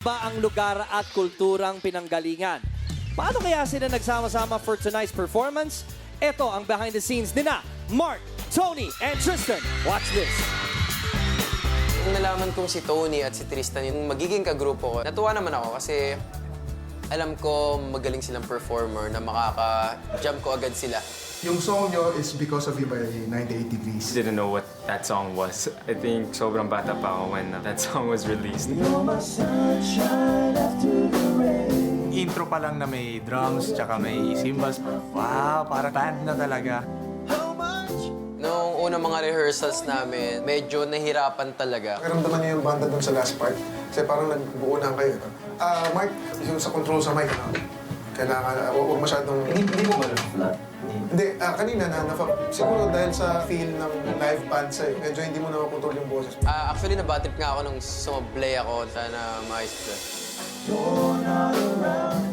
Ba ang lugar at kulturang pinanggalingan? Paano kaya sila nagsama-sama for tonight's performance? Ito ang behind the scenes nina Mark, Tony, and Tristan. Watch this. Nung nalaman kong si Tony at si Tristan yung magiging kagrupo ko, natuwa naman ako kasi alam ko magaling silang performer na makaka-jump ko agad sila. Yung song nyo is Because of You by 98 Degrees. Didn't know what that song was. I think sobrang bata pa ako when that song was released. Intro pa lang na may drums tsaka may cymbals. Wow, parang band na talaga. Noong unang mga rehearsals namin, medyo nahirapan talaga. Naramdaman niyo yung banda dun sa last part. Kasi parang nagbuo na kayo. No? Mark, yung sa control sa mic, no? Kailangan, huwag masyadong... Hindi mo ba flat? Hindi, kanina siguro dahil sa feel ng live band sa'yo, medyo hindi mo nakontrol yung boses. Actually, nabatrip nga ako nung sumablay ako. Sana maayos ko.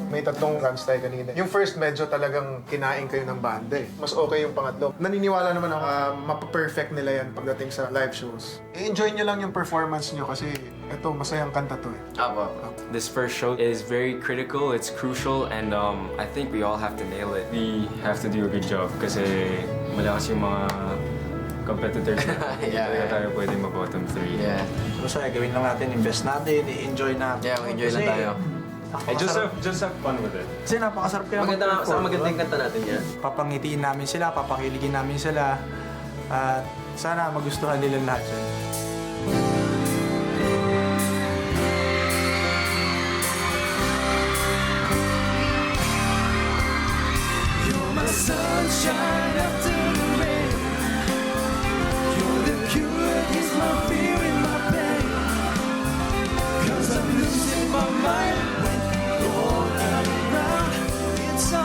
May tatlong runs tayo kanina. Yung first, medyo talagang kinain kayo ng banda eh. Mas okay yung pangatlo. Naniniwala naman ako, mapa-perfect nila yan pagdating sa live shows. I-enjoy nyo lang yung performance nyo kasi ito, masayang kanta to eh. Apo. This first show is very critical, it's crucial, and I think we all have to nail it. We have to do a good job kasi malakas yung mga competitors na. Hindi Yeah. talaga tayo pwede mag-bottom 3. Yeah. So, gawin lang natin, invest natin, i-enjoy natin. Yeah, enjoy lang tayo. Just have fun with it. Kasi napakasarap kaya Maganda nga, mag-perform, maganda yung diba? kanta natin yan. Papangitiin namin sila, papakiligin namin sila. At sana magustuhan nila lahat yun. Sunshine after the rain. You're the cure against my fear and my pain. 'Cause I'm losing my mind when you're not around. It's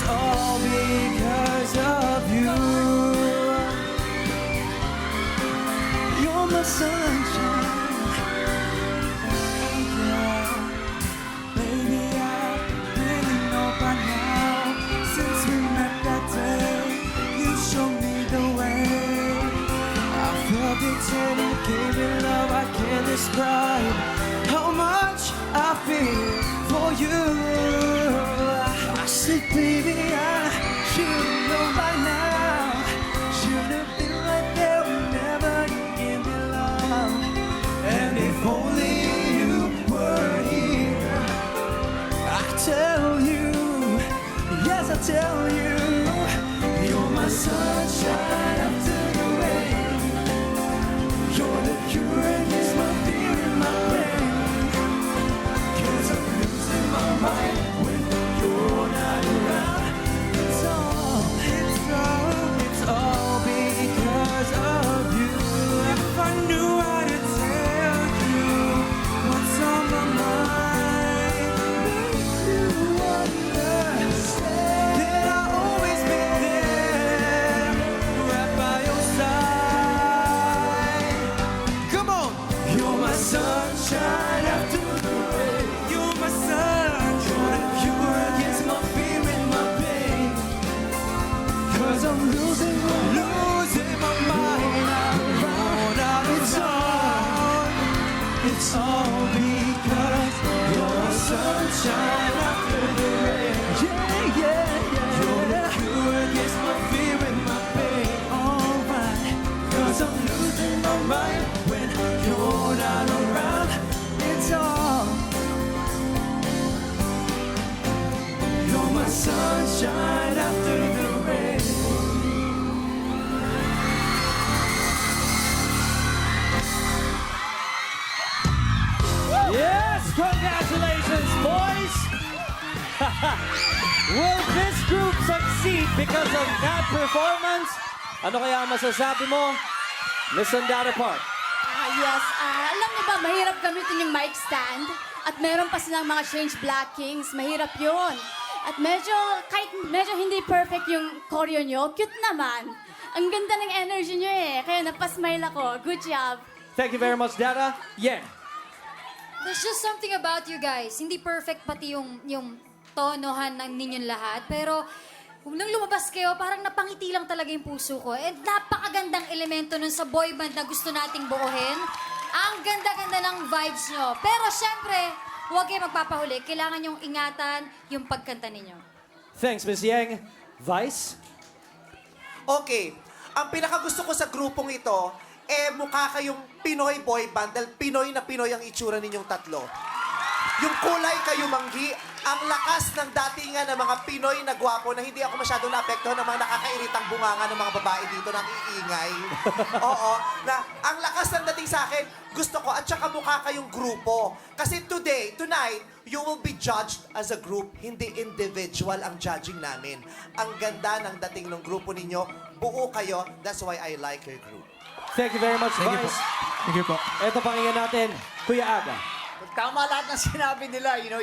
all because of you. You're my sunshine. Baby, I really know by now. Since we met that day, you showed me the way. I felt it and it gave me love I can't describe. How much I feel for you. I said, baby, I should know by now. Should have been right there whenever you give me love. And if only you were here, I tell you, yes, I tell you, you're my sunshine after the rain. You're the cure against my fear and my pain. 'Cause I'm losing my mind when you're not around. It's all because of you. If I knew how to tell you what's on my mind, you understand that I'll always be there, right by your side. Come on, you're my sunshine after the rain. You're my sun, you're the cure against my fear and my pain. 'Cause I'm losing my mind. It's all because you're my sunshine after the rain. Yeah, yeah, yeah. You're the cure against my fear and my pain. Alright, 'cause I'm losing my mind when you're not around. It's all. You're my sunshine after the rain. Yes! Congratulations, boys! Will this group succeed because of that performance? Ano kaya ang masasabi mo, Miss Sandara Park? Yes, alam niyo ba, mahirap gamitin yung mic stand. At meron pa silang mga change blockings. Mahirap yun. At kahit medyo hindi perfect yung choreo nyo, cute naman. Ang ganda ng energy nyo eh. Kaya napasmile ako. Good job. Thank you very much, Dara. Yen. There's just something about you guys. Hindi perfect pati yung tonohan ng ninyong lahat. Pero nung lumabas kayo, parang napangiti lang talaga yung puso ko. And napakagandang elemento nun sa boy band na gusto nating buuhin. Ang ganda-ganda ng vibes nyo. Pero syempre, huwag kayo magpapahuli. Kailangan nyong ingatan yung pagkanta ninyo. Thanks, Miss Yang. Vice? Okay. Ang pinakagusto ko sa grupong ito, mukha kayong Pinoy boy band dahil Pinoy na Pinoy ang itsura ninyong tatlo. Yung kulay kayo manggi, ang lakas ng datingan ng mga Pinoy na gwapo na hindi ako masyadong naapektuhan ng mga nakakairitang bunganga ng mga babae dito na iingay. Oo, na ang lakas ng dating sa akin, gusto ko at saka mukha kayong grupo. Kasi tonight, you will be judged as a group, hindi individual ang judging namin. Ang ganda ng dating ng grupo ninyo, buo kayo, that's why I like your group. Thank you very much, Vice. Thank you po. Ito pakinggan natin, Kuya Aga. Tama lahat ng sinabi nila. You know,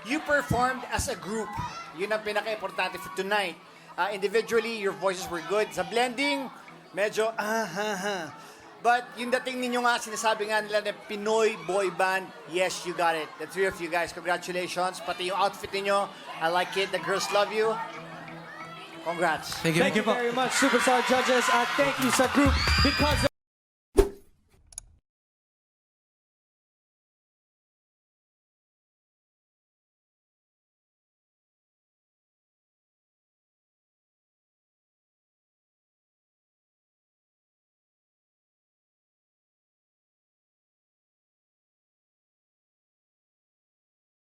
you performed as a group. Yun ang pinaka-importante for tonight. Individually, your voices were good. Sa blending, medyo But yung dating ninyo nga, sinasabi nga nila na Pinoy boy band, yes, you got it. The three of you guys, congratulations. Pati yung outfit ninyo, I like it. The girls love you. Congrats. Thank you very much, Superstar Judges. At thank you sa group because